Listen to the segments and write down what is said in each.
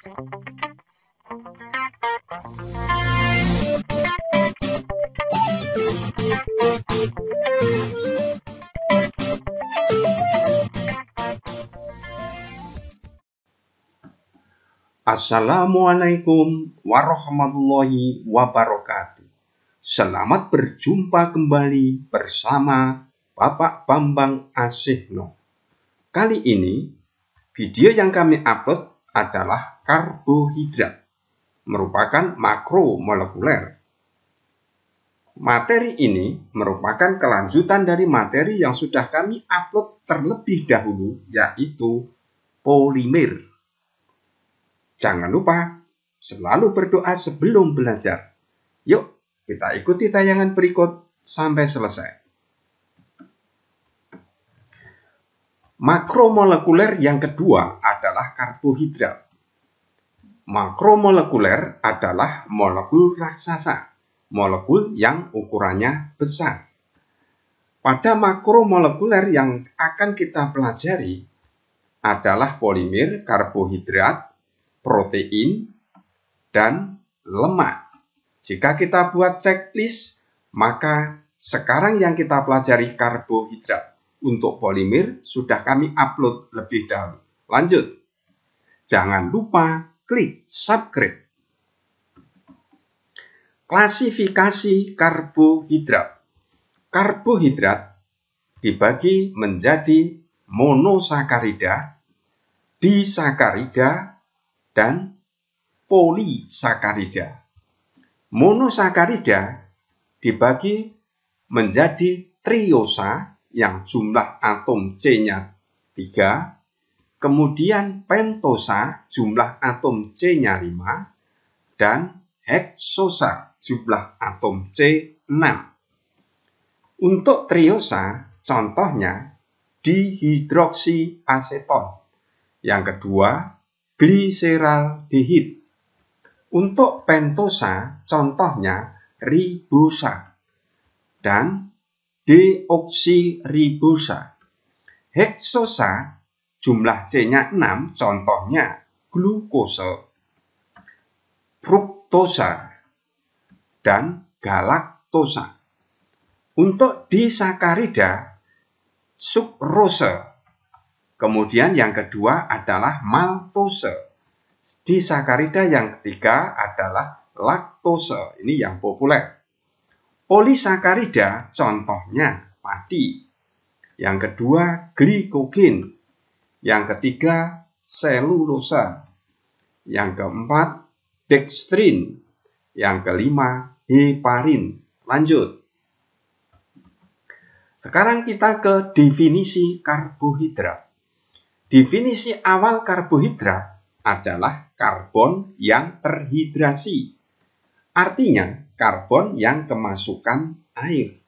Assalamualaikum warahmatullahi wabarakatuh. Selamat berjumpa kembali bersama Bapak Bambang Asihno. Kali ini, video yang kami upload adalah karbohidrat, merupakan makromolekuler. Materi ini merupakan kelanjutan dari materi yang sudah kami upload terlebih dahulu, yaitu polimer. Jangan lupa selalu berdoa sebelum belajar. Yuk, kita ikuti tayangan berikut sampai selesai. Makromolekuler yang kedua adalah karbohidrat. Makromolekuler adalah molekul raksasa, molekul yang ukurannya besar. Pada makromolekuler yang akan kita pelajari adalah polimer, karbohidrat, protein, dan lemak. Jika kita buat checklist, maka sekarang yang kita pelajari karbohidrat. Untuk polimer sudah kami upload lebih dahulu. Lanjut. Jangan lupa klik subscribe. Klasifikasi karbohidrat. Karbohidrat dibagi menjadi monosakarida, disakarida, dan polisakarida. Monosakarida dibagi menjadi triosa yang jumlah atom C-nya 3, kemudian pentosa jumlah atom C-nya 5, dan heksosa jumlah atom C6. Untuk triosa, contohnya dihidroksiaseton. Yang kedua, gliseraldehid. Untuk pentosa, contohnya ribosa dan deoksiribosa. Heksosa, jumlah C-nya 6, contohnya glukose, fruktosa, dan galaktosa. Untuk disakarida, sukrose. Kemudian yang kedua adalah maltose. Disakarida yang ketiga adalah laktose. Ini yang populer. Polisakarida contohnya padi. Yang kedua glikogen. Yang ketiga selulosa. Yang keempat dextrin. Yang kelima heparin. Lanjut. Sekarang kita ke definisi karbohidrat. Definisi awal karbohidrat adalah karbon yang terhidrasi. Artinya, karbon yang kemasukan air.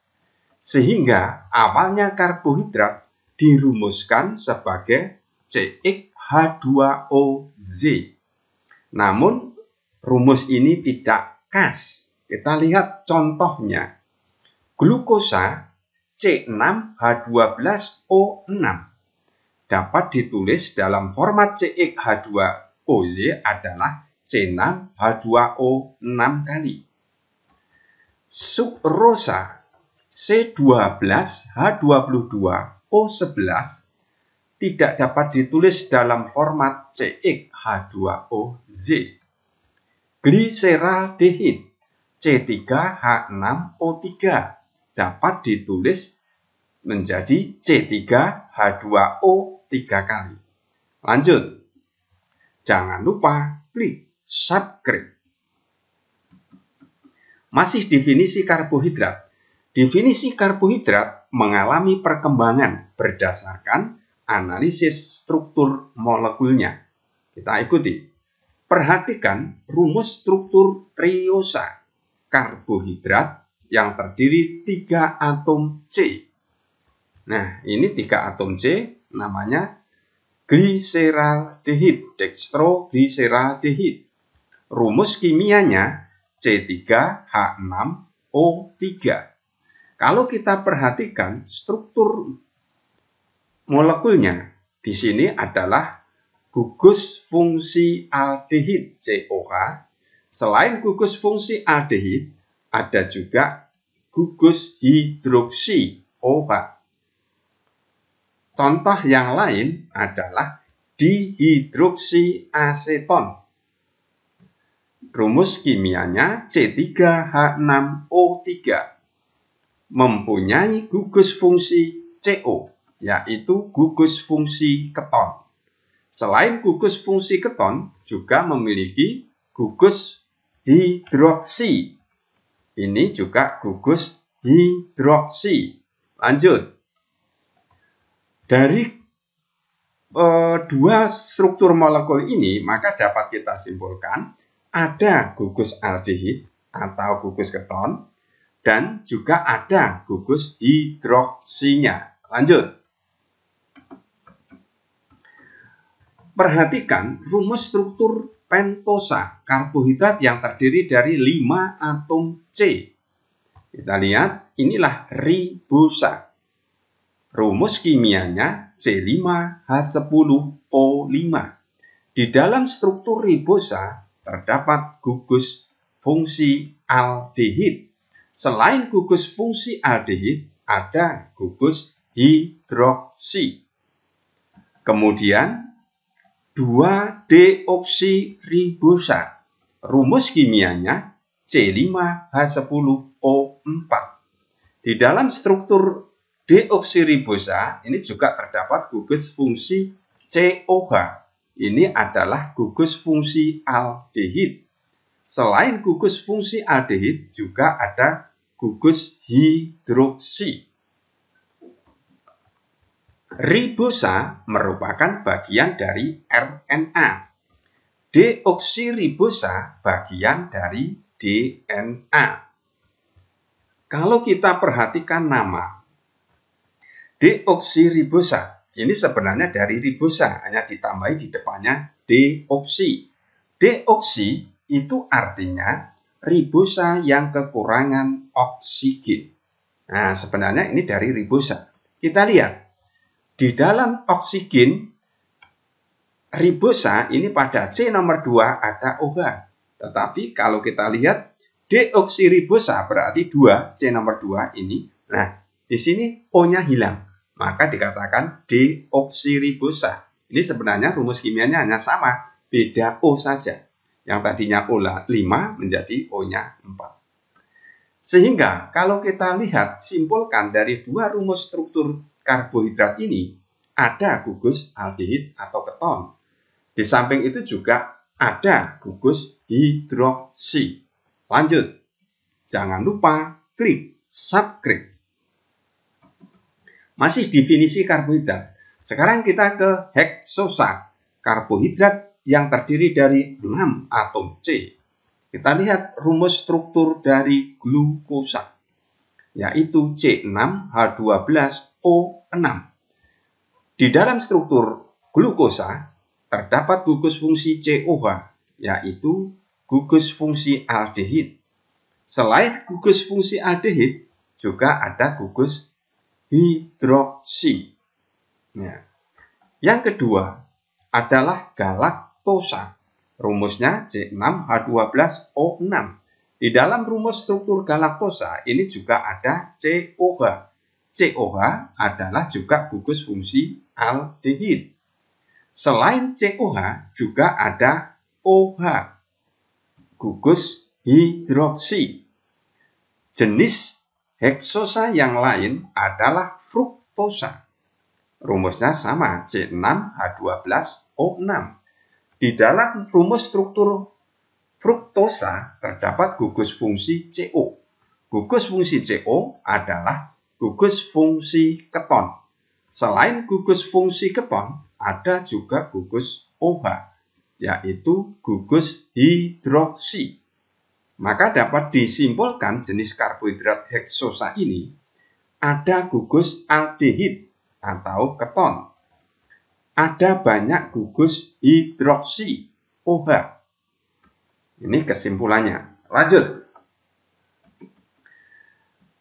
Sehingga awalnya karbohidrat dirumuskan sebagai CxH2OZ. Namun, rumus ini tidak khas. Kita lihat contohnya. Glukosa C6H12O6. Dapat ditulis dalam format CxH2OZ adalah C6H2O6 kali. Sukrosa C12H22O11 tidak dapat ditulis dalam format CxH2OZ. Gliseraldehid C3H6O3 dapat ditulis menjadi C3H2O3 kali. Lanjut. Jangan lupa klik subscribe. Masih definisi karbohidrat. Definisi karbohidrat mengalami perkembangan berdasarkan analisis struktur molekulnya. Kita ikuti. Perhatikan rumus struktur triosa karbohidrat yang terdiri 3 atom C. Nah, ini 3 atom C namanya gliseraldehid, dextrogliseraldehid. Rumus kimianya C3H6O3. Kalau kita perhatikan struktur molekulnya, di sini adalah gugus fungsi aldehid COH. Selain gugus fungsi aldehid, ada juga gugus hidroksi OH. Contoh yang lain adalah dihidroksi aseton. Rumus kimianya C3H6O3 mempunyai gugus fungsi CO, yaitu gugus fungsi keton. Selain gugus fungsi keton, juga memiliki gugus hidroksi. Ini juga gugus hidroksi. Lanjut. Dari dua struktur molekul ini, maka dapat kita simpulkan ada gugus aldehid atau gugus keton dan juga ada gugus hidroksinya. Lanjut. Perhatikan rumus struktur pentosa, karbohidrat yang terdiri dari 5 atom C. Kita lihat, inilah ribosa. Rumus kimianya C5H10O5. Di dalam struktur ribosa terdapat gugus fungsi aldehid. Selain gugus fungsi aldehid, ada gugus hidroksi. Kemudian 2-deoksiribosa. Rumus kimianya C5H10O4. Di dalam struktur deoksiribosa ini juga terdapat gugus fungsi COH. Ini adalah gugus fungsi aldehid. Selain gugus fungsi aldehid juga ada gugus hidroksi. Ribosa merupakan bagian dari RNA. Deoksiribosa bagian dari DNA. Kalau kita perhatikan nama deoksiribosa, ini sebenarnya dari ribosa, hanya ditambahi di depannya deoksi. Deoksi itu artinya ribosa yang kekurangan oksigen. Nah, sebenarnya ini dari ribosa. Kita lihat, di dalam oksigen, ribosa ini pada C nomor 2 ada OH. Tetapi kalau kita lihat, deoksiribosa berarti 2, C nomor 2 ini. Nah, di sini O-nya hilang. Maka dikatakan deoksiribosa. Ini sebenarnya rumus kimianya hanya sama, beda O saja. Yang tadinya O5 menjadi O-nya 4. Sehingga kalau kita lihat, simpulkan dari dua rumus struktur karbohidrat ini, ada gugus aldehid atau keton. Di samping itu juga ada gugus hidroksi. Lanjut. Jangan lupa klik subscribe. Masih definisi karbohidrat. Sekarang kita ke heksosa, karbohidrat yang terdiri dari 6 atom C. Kita lihat rumus struktur dari glukosa, yaitu C6H12O6. Di dalam struktur glukosa terdapat gugus fungsi COH, yaitu gugus fungsi aldehid. Selain gugus fungsi aldehid, juga ada gugus hidroksi. Ya. Yang kedua adalah galaktosa. Rumusnya C6H12O6. Di dalam rumus struktur galaktosa ini juga ada COH. COH adalah juga gugus fungsi aldehid. Selain COH juga ada OH, gugus hidroksi. Jenis heksosa yang lain adalah fruktosa. Rumusnya sama, C6H12O6. Di dalam rumus struktur fruktosa terdapat gugus fungsi CO. Gugus fungsi CO adalah gugus fungsi keton. Selain gugus fungsi keton, ada juga gugus OH, yaitu gugus hidroksi. Maka dapat disimpulkan jenis karbohidrat heksosa ini ada gugus aldehid atau keton. Ada banyak gugus hidroksi OH. Ini kesimpulannya. Lanjut.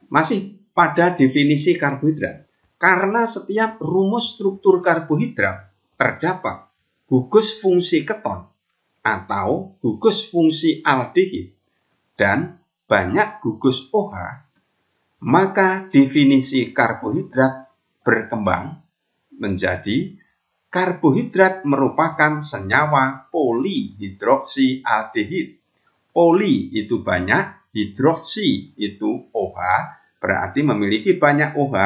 Masih pada definisi karbohidrat. Karena setiap rumus struktur karbohidrat terdapat gugus fungsi keton atau gugus fungsi aldehid dan banyak gugus OH, maka definisi karbohidrat berkembang menjadi karbohidrat merupakan senyawa polihidroksialdehid. Poli itu banyak, hidroksi itu OH, berarti memiliki banyak OH.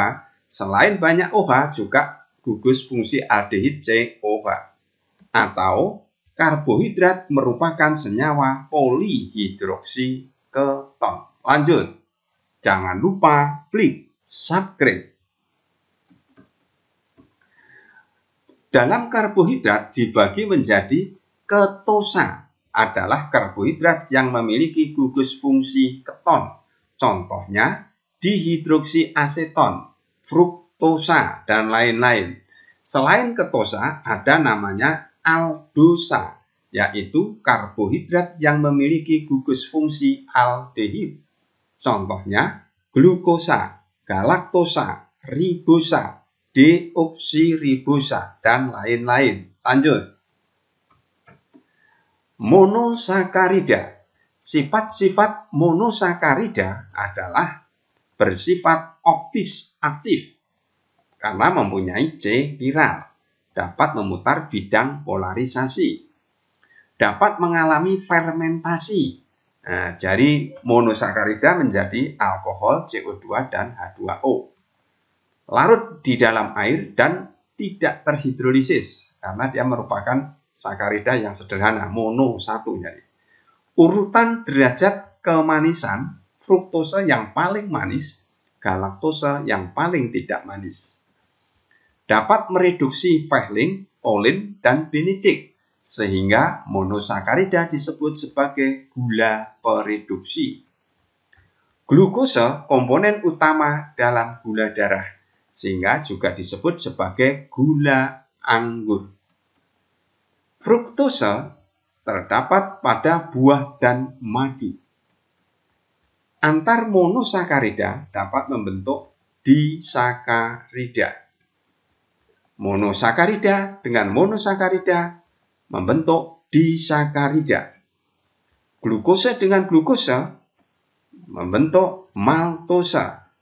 Selain banyak OH juga gugus fungsi aldehid COH. Atau karbohidrat merupakan senyawa polihidroksi keton. Lanjut. Jangan lupa klik subscribe. Dalam karbohidrat dibagi menjadi ketosa, adalah karbohidrat yang memiliki gugus fungsi keton. Contohnya dihidroksiaseton, fruktosa, dan lain-lain. Selain ketosa, ada namanya aldosa, yaitu karbohidrat yang memiliki gugus fungsi aldehid. Contohnya glukosa, galaktosa, ribosa, deoksiribosa, dan lain-lain. Lanjut. Monosakarida. Sifat-sifat monosakarida adalah bersifat optis aktif karena mempunyai C chiral, dapat memutar bidang polarisasi, dapat mengalami fermentasi. Nah, dari monosakarida menjadi alkohol CO2 dan H2O. Larut di dalam air dan tidak terhidrolisis karena dia merupakan sakarida yang sederhana, mono satu. Jadi urutan derajat kemanisan, fruktosa yang paling manis, galaktosa yang paling tidak manis. Dapat mereduksi Fehling, Olin, dan Benedict, sehingga monosakarida disebut sebagai gula pereduksi. Glukosa komponen utama dalam gula darah, sehingga juga disebut sebagai gula anggur. Fruktosa terdapat pada buah dan madu. Antar monosakarida dapat membentuk disakarida. Monosakarida dengan monosakarida membentuk disakarida. Glukosa dengan glukosa membentuk maltosa.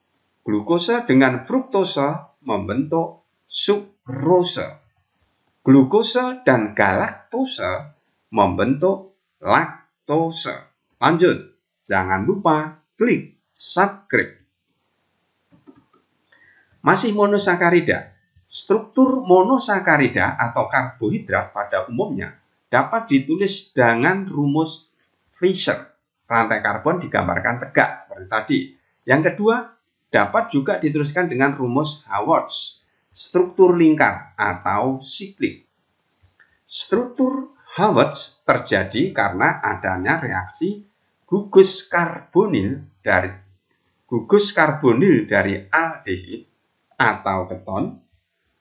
Glukosa dengan fruktosa membentuk sukrosa. Glukosa dan galaktosa membentuk laktosa. Lanjut, jangan lupa klik subscribe. Masih monosakarida. Struktur monosakarida atau karbohidrat pada umumnya dapat ditulis dengan rumus Fischer. Rantai karbon digambarkan tegak seperti tadi. Yang kedua, dapat juga dituliskan dengan rumus Haworth. Struktur lingkar atau siklik. Struktur Haworth terjadi karena adanya reaksi gugus karbonil dari aldehid atau keton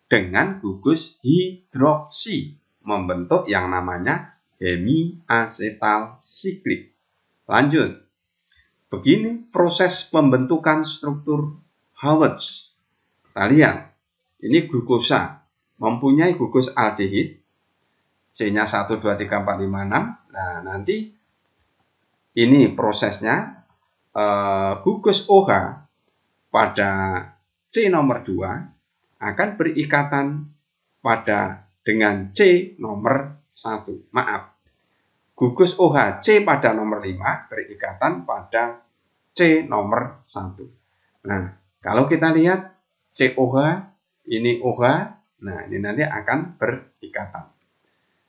dengan gugus hidroksi membentuk yang namanya hemiasetal siklik. Lanjut. Begini proses pembentukan struktur Haworth. Kita lihat. Ini glukosa mempunyai gugus aldehid, C-nya 1, 2, 3, 4, 5, 6. Nah, nanti ini prosesnya gugus OH pada C nomor 2 akan berikatan dengan C nomor 1. Maaf, gugus OH C pada nomor 5 berikatan pada C nomor 1. Nah, kalau kita lihat COH, ini OH, nah ini nanti akan berikatan.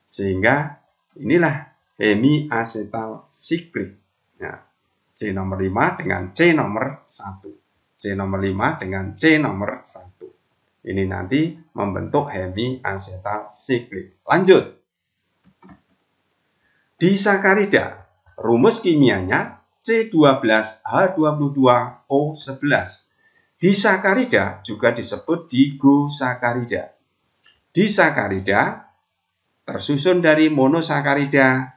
Sehingga inilah hemiasetal siklik. Nah, C nomor 5 dengan C nomor 1. C nomor 5 dengan C nomor 1. Ini nanti membentuk hemiasetal siklik. Lanjut. Disakarida. Rumus kimianya C12H22O11. Disakarida juga disebut digosakarida. Disakarida tersusun dari monosakarida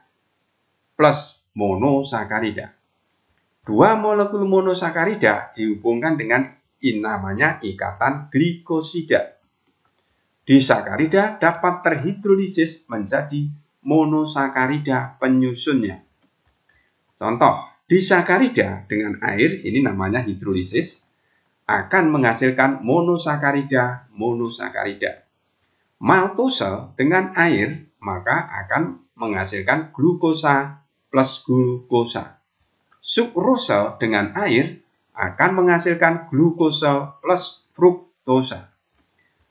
plus monosakarida. Dua molekul monosakarida dihubungkan dengan namanya ikatan glikosida. Disakarida dapat terhidrolisis menjadi monosakarida penyusunnya. Contoh, disakarida dengan air, ini namanya hidrolisis, akan menghasilkan monosakarida. Maltose dengan air maka akan menghasilkan glukosa plus glukosa. Sukrose dengan air akan menghasilkan glukosa plus fruktosa.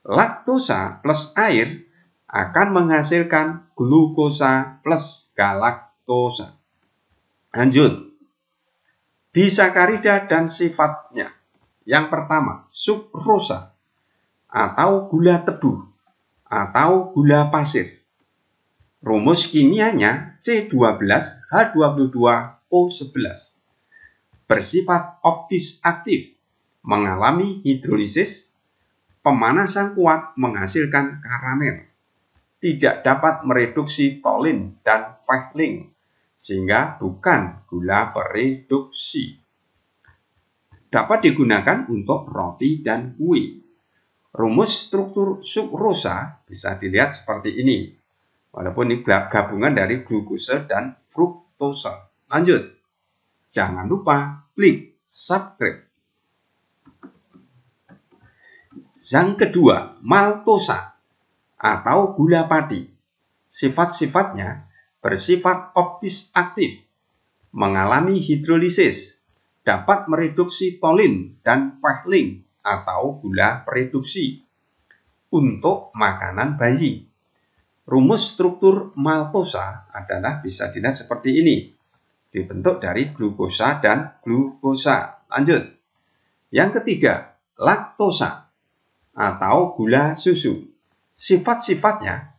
Laktosa plus air akan menghasilkan glukosa plus galaktosa. Lanjut. Disakarida dan sifatnya. Yang pertama, sukrosa atau gula tebu atau gula pasir. Rumus kimianya C12H22O11. Bersifat optis aktif, mengalami hidrolisis, pemanasan kuat menghasilkan karamel, tidak dapat mereduksi tolin dan Fehling, sehingga bukan gula pereduksi. Dapat digunakan untuk roti dan kue. Rumus struktur sukrosa bisa dilihat seperti ini, walaupun ini gabungan dari glukosa dan fruktosa. Lanjut, jangan lupa klik subscribe. Yang kedua, maltosa atau gula padi. Sifat-sifatnya bersifat optis aktif, mengalami hidrolisis, dapat mereduksi tolin dan Fehling atau gula pereduksi untuk makanan bayi. Rumus struktur maltosa adalah bisa dilihat seperti ini, dibentuk dari glukosa dan glukosa. Lanjut, yang ketiga, laktosa atau gula susu. Sifat-sifatnya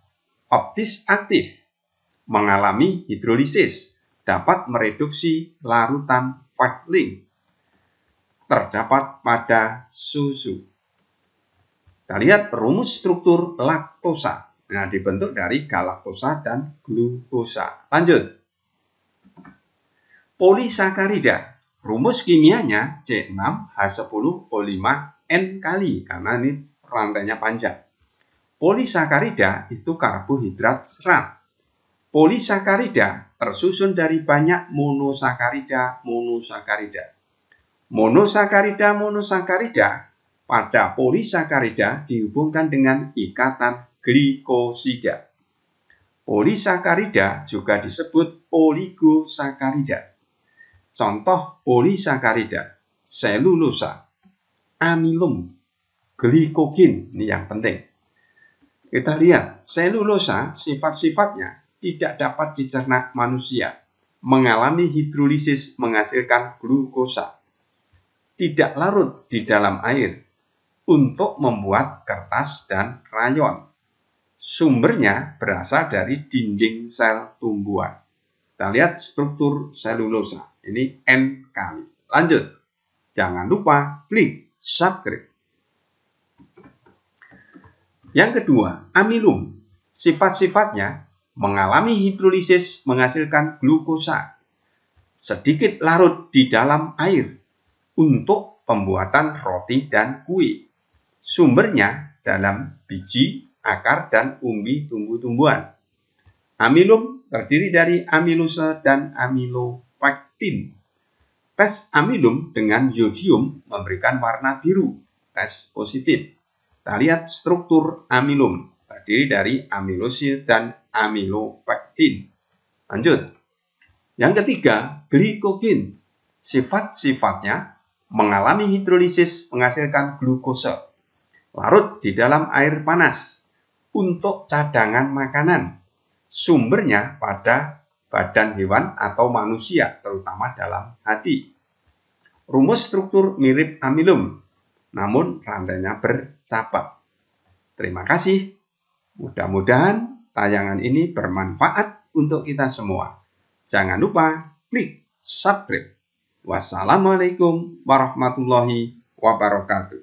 optis aktif, mengalami hidrolisis, dapat mereduksi larutan Fehling, terdapat pada susu. Kita lihat rumus struktur laktosa. Nah, dibentuk dari galaktosa dan glukosa. Lanjut. Polisakarida. Rumus kimianya C6H10O5N kali, karena ini rantainya panjang. Polisakarida itu karbohidrat serat. Polisakarida tersusun dari banyak monosakarida. Monosakarida pada polisakarida dihubungkan dengan ikatan glikosida. Polisakarida juga disebut oligosakarida. Contoh polisakarida, selulosa, amilum, glikogen, ini yang penting. Kita lihat, selulosa sifat-sifatnya tidak dapat dicerna manusia, mengalami hidrolisis menghasilkan glukosa, tidak larut di dalam air untuk membuat kertas dan rayon. Sumbernya berasal dari dinding sel tumbuhan. Kita lihat struktur selulosa. Ini N kali. Lanjut. Jangan lupa klik subscribe. Yang kedua, amilum. Sifat-sifatnya mengalami hidrolisis menghasilkan glukosa. Sedikit larut di dalam air untuk pembuatan roti dan kue. Sumbernya dalam biji, akar, dan umbi tumbuh-tumbuhan. Amilum terdiri dari amilose dan amilopektin. Tes amilum dengan yodium memberikan warna biru, tes positif. Kita lihat struktur amilum, terdiri dari amilose dan amilopektin. Lanjut. Yang ketiga, glikogen. Sifat-sifatnya mengalami hidrolisis menghasilkan glukosa. Larut di dalam air panas untuk cadangan makanan. Sumbernya pada badan hewan atau manusia, terutama dalam hati. Rumus struktur mirip amilum, namun rantainya bercabang. Terima kasih. Mudah-mudahan tayangan ini bermanfaat untuk kita semua. Jangan lupa klik subscribe. Wassalamualaikum warahmatullahi wabarakatuh.